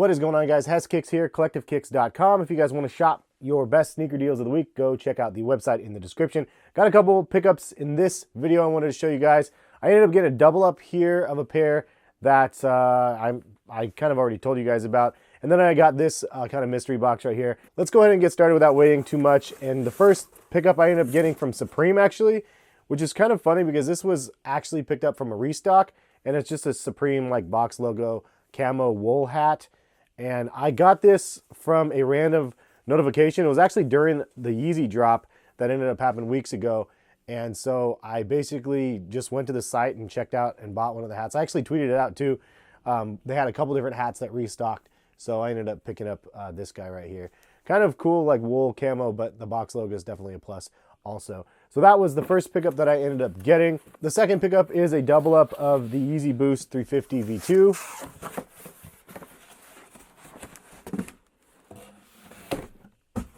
What is going on, guys? Hess Kicks here, collectivekicks.com. If you guys want to shop your best sneaker deals of the week, go check out the website in the description. Got a couple pickups in this video I wanted to show you guys. I ended up getting a double up here of a pair that I kind of already told you guys about. And then I got this kind of mystery box right here. Let's go ahead and get started without waiting too much. And the first pickup I ended up getting from Supreme, actually, which is kind of funny because this was actually picked up from a restock. And it's just a Supreme like box logo camo wool hat. And I got this from a random notification. It was actually during the Yeezy drop that ended up happening weeks ago. And so I basically just went to the site and checked out and bought one of the hats. I actually tweeted it out too. They had a couple different hats that restocked. So I ended up picking up this guy right here. Kind of cool, like wool camo, but the box logo is definitely a plus also. So that was the first pickup that I ended up getting. The second pickup is a double up of the Yeezy Boost 350 V2.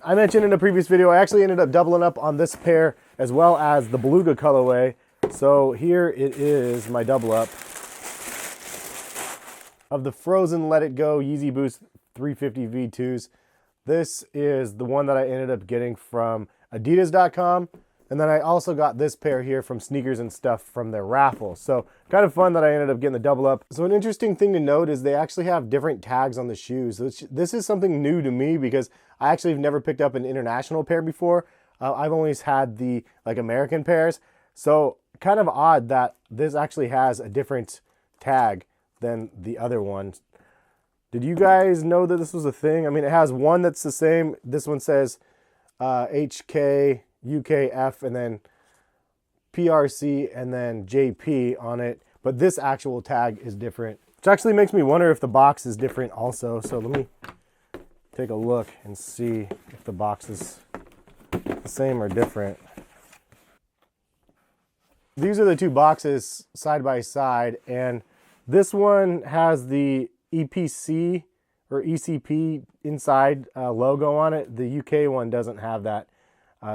I mentioned in a previous video, I actually ended up doubling up on this pair as well as the Beluga colorway. So here it is, my double up of the Frozen Let It Go Yeezy Boost 350 V2s. This is the one that I ended up getting from Adidas.com. And then I also got this pair here from Sneakers and Stuff from their raffle. So kind of fun that I ended up getting the double up. So an interesting thing to note is they actually have different tags on the shoes. This is something new to me because I actually have never picked up an international pair before. I've always had the like American pairs. So kind of odd that this actually has a different tag than the other one. Did you guys know that this was a thing? I mean, it has one that's the same. This one says HK, UKF, and then PRC, and then JP on it. But this actual tag is different, which actually makes me wonder if the box is different also. So let me take a look and see if the box is the same or different. These are the two boxes side by side, and this one has the EPC or ECP inside logo on it. The UK one doesn't have that.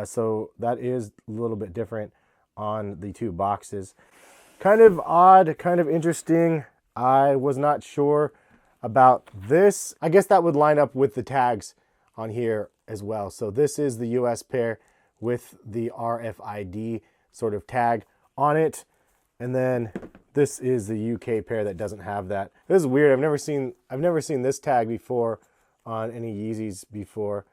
So that is a little bit different on the two boxes. Kind of odd, kind of interesting. I was not sure about this. I guess that would line up with the tags on here as well. So this is the US pair with the RFID sort of tag on it. And then this is the UK pair that doesn't have that. This is weird. I've never seen this tag before on any Yeezys before.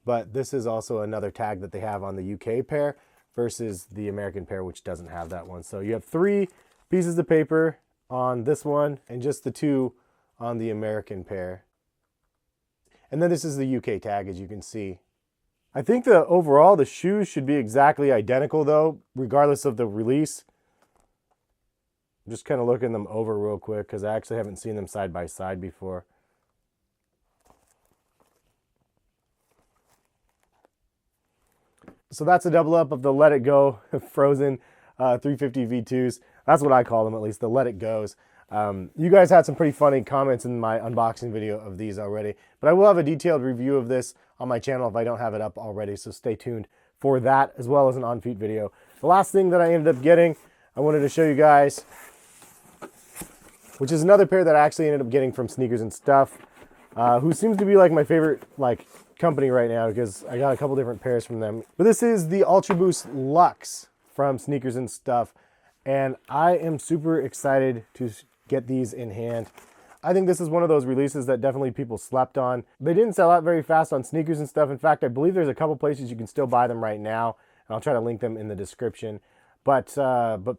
But this is also another tag that they have on the UK pair versus the American pair, which doesn't have that one. So you have 3 pieces of paper on this one and just the 2 on the American pair. And then this is the UK tag, as you can see. I think overall the shoes should be exactly identical though, regardless of the release. I'm just kind of looking them over real quick because I actually haven't seen them side by side before. So that's a double up of the Let It Go Frozen 350 V2s. That's what I call them, at least, the Let It Goes. You guys had some pretty funny comments in my unboxing video of these already, but I will have a detailed review of this on my channel if I don't have it up already, so stay tuned for that, as well as an on-feet video. The last thing that I ended up getting, I wanted to show you guys, which is another pair that I actually ended up getting from Sneakers and Stuff, who seems to be like my favorite company right now because I got a couple different pairs from them. But this is the Ultra Boost Luxe from Sneakers and Stuff, and I am super excited to get these in hand. I think this is one of those releases that definitely people slept on. They didn't sell out very fast on Sneakers and Stuff. In fact, I believe there's a couple places you can still buy them right now, and I'll try to link them in the description. But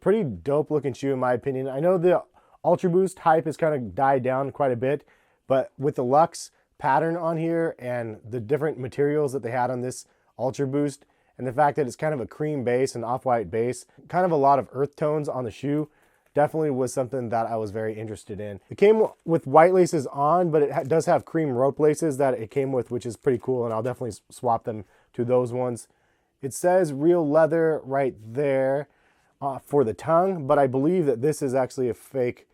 pretty dope looking shoe in my opinion. I know the Ultra Boost hype has kind of died down quite a bit, but with the Luxe pattern on here and the different materials that they had on this Ultra Boost, and the fact that it's kind of a cream base and off-white base, kind of a lot of earth tones on the shoe, definitely was something that I was very interested in. It came with white laces on, but it does have cream rope laces that it came with, which is pretty cool, and I'll definitely swap them to those ones. It says real leather right there for the tongue, but I believe that this is actually a fake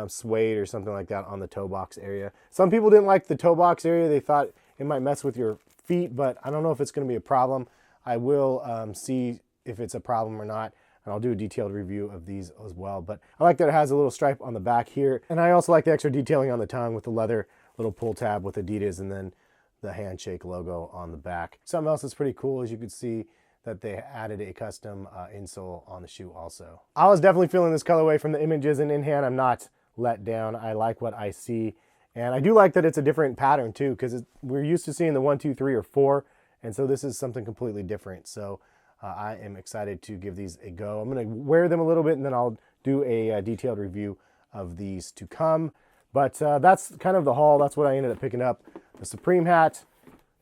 suede or something like that on the toe box area. Some people didn't like the toe box area. They thought it might mess with your feet, but I don't know if it's going to be a problem. I will see if it's a problem or not, and I'll do a detailed review of these as well. But I like that it has a little stripe on the back here, and I also like the extra detailing on the tongue with the leather little pull tab with Adidas and then the handshake logo on the back. Something else that's pretty cool is you can see that they added a custom insole on the shoe also. I was definitely feeling this colorway from the images, and in hand I'm not let down. I like what I see, and I do like that it's a different pattern too, because we're used to seeing the 1, 2, 3, or 4, and so this is something completely different. So I am excited to give these a go. I'm going to wear them a little bit and then I'll do a detailed review of these to come. But that's kind of the haul. That's what I ended up picking up. The Supreme hat,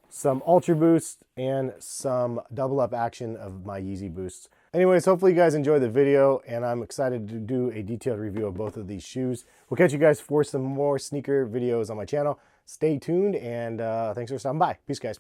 some Ultra Boost, and some double up action of my Yeezy Boosts. Anyways, hopefully you guys enjoyed the video, and I'm excited to do a detailed review of both of these shoes. We'll catch you guys for some more sneaker videos on my channel. Stay tuned, and thanks for stopping by. Peace, guys.